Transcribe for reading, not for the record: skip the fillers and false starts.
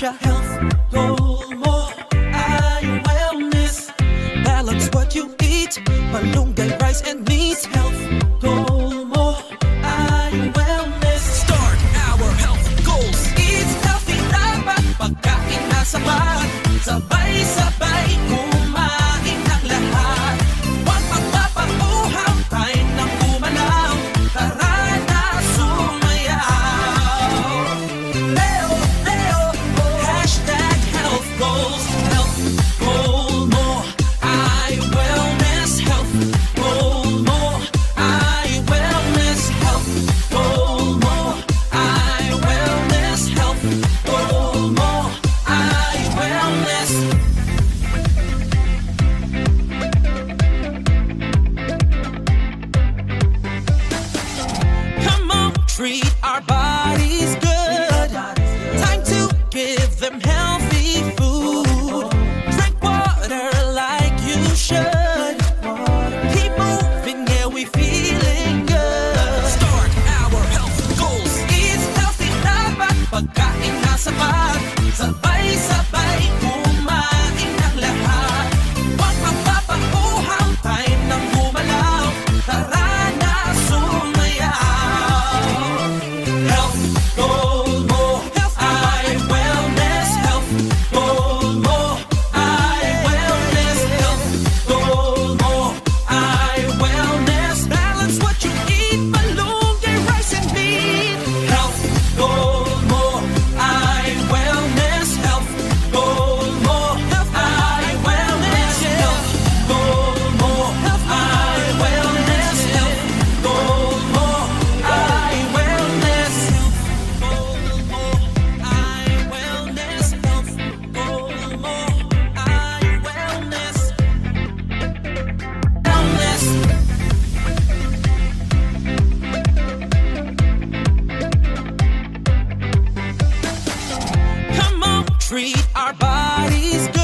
siya. Health goal mo ay wellness. Balance what you eat, malunggay, rice and meat. Health goal mo ay wellness. Start our health goals. Eat healthy, dapat pagkain na sapat. Sabay-sabay kumain ng lahat. Huwag magpapauhaw, kain ng gumalaw. Tara na sumayaw. Leo, Leo, hashtag health goals. Health goal mo ay wellness. Health goal mo ay wellness. Health goal mo ay wellness. Health goal mo ay wellness. Come on, treat our bodies good. Time to give them healthy food. Drink water like you should. Keep moving, yeah, we feeling good. Start our health goals. Eat healthy, dapat pagkain na sapat. Sabay-sabay kumain ng lahat. Huwag magpapauhaw, time nang gumalaw. Tara na sumayaw. Health goal mo ay wellness. Health goal mo ay wellness. Health goal mo ay wellness. Balance what you eat, malunggay, rice and meat. Health goal mo ay wellness. Health goal mo ay wellness. Health goal mo ay wellness. Health goal mo ay wellness. Health goal mo ay wellness. Health goal mo ay wellness. Wellness. Come on, treat our bodies good.